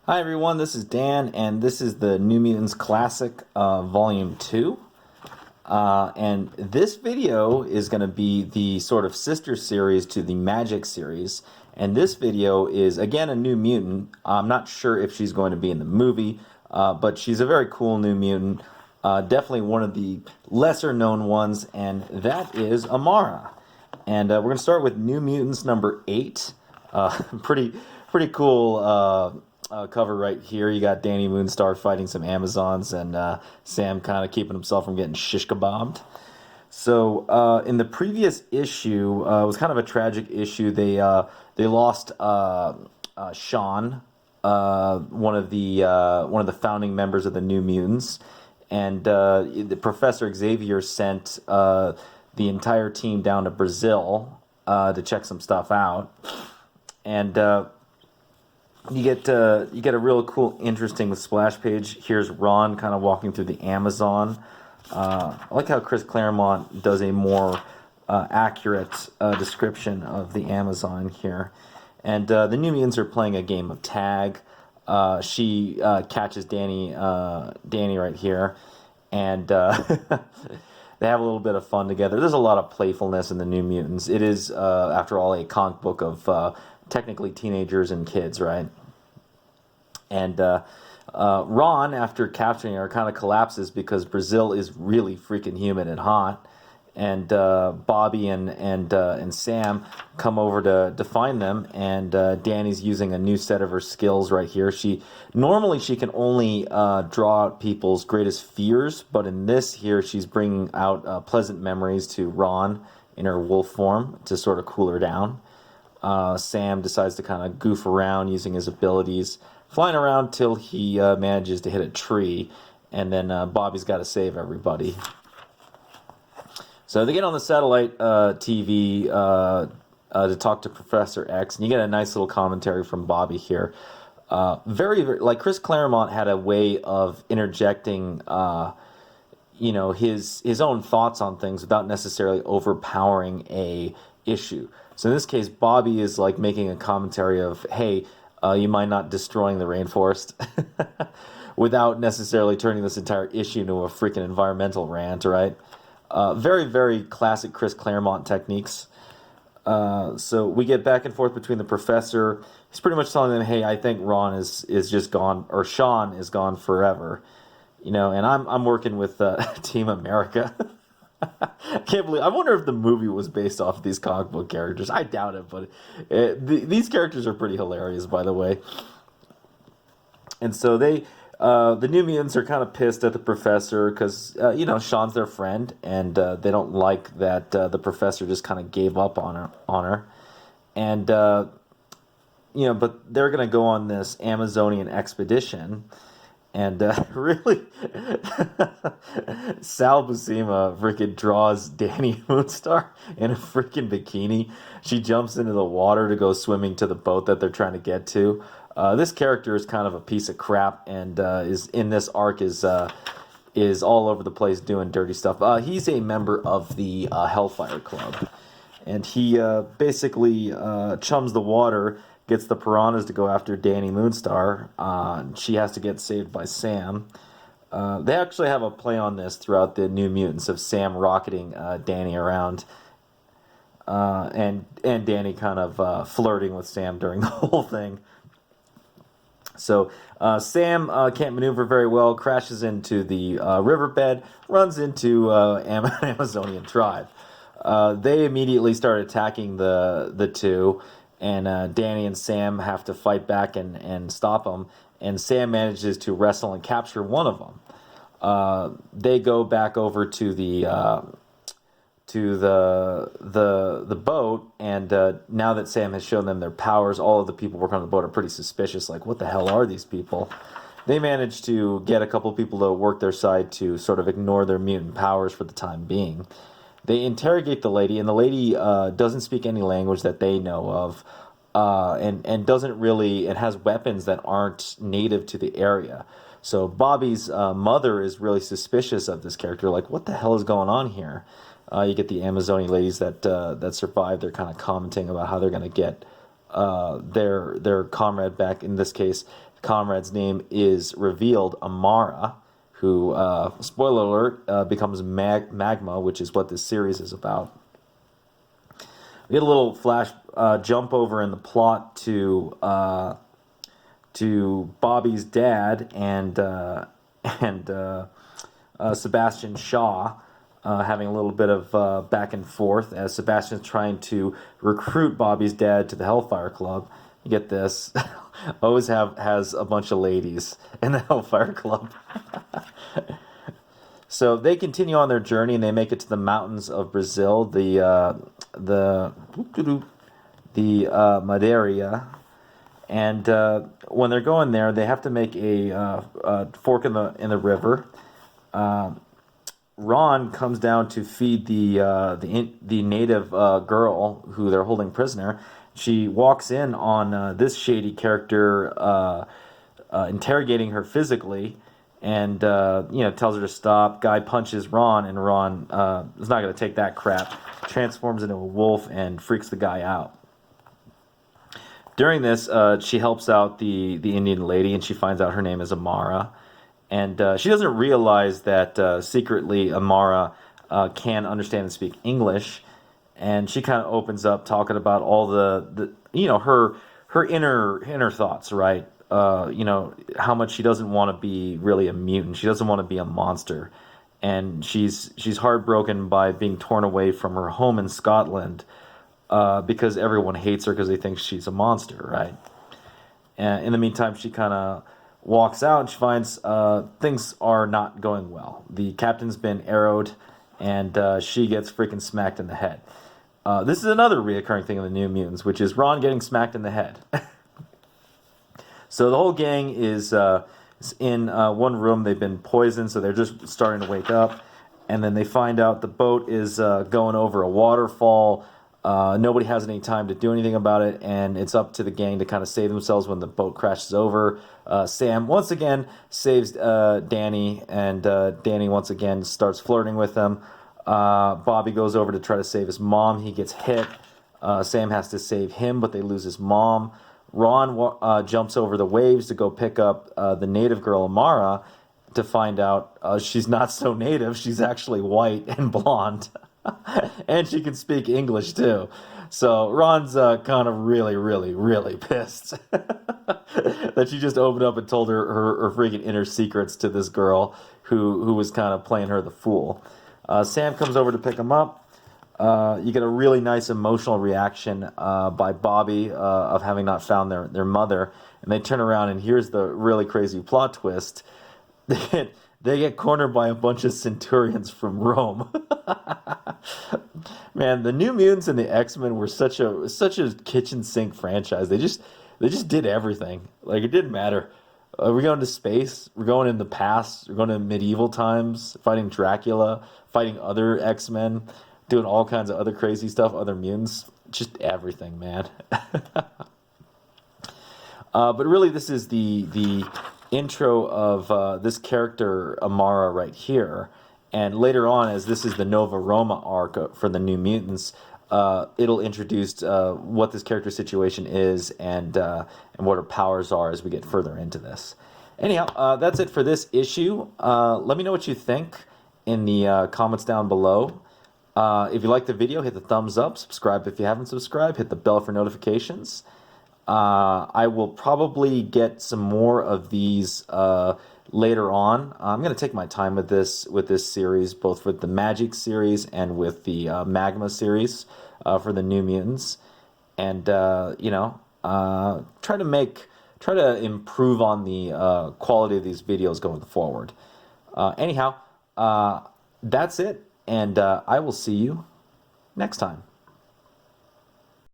Hi everyone, this is Dan, and this is the New Mutants Classic Volume 2. And this video is going to be the sort of sister series to the Magic series. And this video is, again, a New Mutant. I'm not sure if she's going to be in the movie, but she's a very cool New Mutant. Definitely one of the lesser known ones, and that is Amara. And we're going to start with New Mutants number 8. Pretty cool cover right here. You got Danny Moonstar fighting some Amazons, and Sam kind of keeping himself from getting shish kebabbed. So in the previous issue, it was kind of a tragic issue. They lost Sean, one of the founding members of the New Mutants, and the Professor Xavier sent the entire team down to Brazil to check some stuff out, and you get a real cool, interesting splash page. Here's Ron kind of walking through the Amazon. I like how Chris Claremont does a more accurate description of the Amazon here. And the New Mutants are playing a game of tag. She catches Danny right here, and they have a little bit of fun together. There's a lot of playfulness in the New Mutants. It is, after all, a comic book of technically teenagers and kids, right? And Ron, after capturing her, kind of collapses because Brazil is really freaking humid and hot. And Bobby and Sam come over to find them, and Danny's using a new set of her skills right here. Normally she can only draw out people's greatest fears, but in this here she's bringing out pleasant memories to Ron in her wolf form to sort of cool her down. Sam decides to kind of goof around using his abilities, flying around till he manages to hit a tree, and then Bobby's got to save everybody. So they get on the satellite TV to talk to Professor X, and you get a nice little commentary from Bobby here. Very, like Chris Claremont had a way of interjecting, his own thoughts on things without necessarily overpowering a issue. So in this case, Bobby is like making a commentary of, hey, you mind not destroying the rainforest, without necessarily turning this entire issue into a freaking environmental rant, right? Very, very classic Chris Claremont techniques. So we get back and forth between the professor. He's pretty much telling them, hey, I think Ron is just gone, or Sean is gone forever. And I'm working with Team America. I can't believe. I wonder if the movie was based off of these comic book characters. I doubt it, but these characters are pretty hilarious, by the way. And so the New Mutants are kind of pissed at the professor because Sean's their friend, and they don't like that the professor just kind of gave up on her, and but they're gonna go on this Amazonian expedition. And really, Sal Buscema freaking draws Danny Moonstar in a freaking bikini. She jumps into the water to go swimming to the boat that they're trying to get to. This character is kind of a piece of crap, and is in this arc is all over the place doing dirty stuff. He's a member of the Hellfire Club, and he basically chums the water. Gets the piranhas to go after Danny Moonstar. She has to get saved by Sam. They actually have a play on this throughout the New Mutants of Sam rocketing Danny around, and Danny kind of flirting with Sam during the whole thing. So Sam can't maneuver very well, crashes into the riverbed, runs into an Amazonian tribe. They immediately start attacking the two. And Danny and Sam have to fight back and stop them. And Sam manages to wrestle and capture one of them. They go back over to the boat, and now that Sam has shown them their powers, all of the people working on the boat are pretty suspicious. Like, what the hell are these people? They manage to get a couple people to work their side to sort of ignore their mutant powers for the time being. They interrogate the lady, and the lady doesn't speak any language that they know of, and doesn't really, and has weapons that aren't native to the area. So Bobby's mother is really suspicious of this character. Like, what the hell is going on here? You get the Amazonian ladies that survive. They're kind of commenting about how they're going to get their comrade back. In this case, comrade's name is revealed, Amara, who, spoiler alert, becomes Magma, which is what this series is about. We get a little flash jump over in the plot to Bobby's dad and Sebastian Shaw having a little bit of back and forth as Sebastian's trying to recruit Bobby's dad to the Hellfire Club. You get this. Always has a bunch of ladies in the Hellfire Club. So they continue on their journey and they make it to the mountains of Brazil, the Madeira. And when they're going there, they have to make a fork in the river. Ron comes down to feed the native girl who they're holding prisoner. She walks in on this shady character interrogating her physically, and tells her to stop. Guy punches Ron, and Ron is not going to take that crap. Transforms into a wolf and freaks the guy out. During this, she helps out the Indian lady, and she finds out her name is Amara. And she doesn't realize that secretly Amara can understand and speak English. And she kind of opens up talking about all the her inner thoughts, right? How much she doesn't want to be really a mutant. She doesn't want to be a monster. And she's heartbroken by being torn away from her home in Scotland because everyone hates her because they think she's a monster, right? And in the meantime, she kind of walks out and she finds things are not going well. The captain's been arrowed and she gets freaking smacked in the head. This is another reoccurring thing in the New Mutants, which is Ron getting smacked in the head. So the whole gang is in one room. They've been poisoned, so they're just starting to wake up. And then they find out the boat is going over a waterfall. Nobody has any time to do anything about it, and it's up to the gang to kind of save themselves when the boat crashes over. Sam once again saves Danny, and Danny once again starts flirting with him. Bobby goes over to try to save his mom. He gets hit. Sam has to save him, but they lose his mom. Ron jumps over the waves to go pick up the native girl, Amara, to find out she's not so native. She's actually white and blonde. And she can speak English, too. So Ron's kind of really, really, really pissed that she just opened up and told her freaking inner secrets to this girl who was kind of playing her the fool. Sam comes over to pick him up. You get a really nice emotional reaction by Bobby of having not found their mother. And they turn around, and here's the really crazy plot twist. They get cornered by a bunch of centurions from Rome. Man, the New Mutants and the X-Men were such a kitchen sink franchise. They just did everything. Like, it didn't matter. We're going to space. We're going in the past. We're going to medieval times, fighting Dracula, fighting other X-Men, doing all kinds of other crazy stuff, other mutants. Just everything, man. But really, this is the intro of this character, Amara, right here. And later on, as this is the Nova Roma arc for the New Mutants, it'll introduce what this character situation is and what her powers are as we get further into this. Anyhow, that's it for this issue. Let me know what you think in the comments down below. If you like the video, hit the thumbs up. Subscribe if you haven't subscribed. Hit the bell for notifications. I will probably get some more of these later on. I'm going to take my time with this series, both with the Magic series and with the Magma series for the New Mutants, and try to improve on the quality of these videos going forward. Anyhow, that's it, and I will see you next time.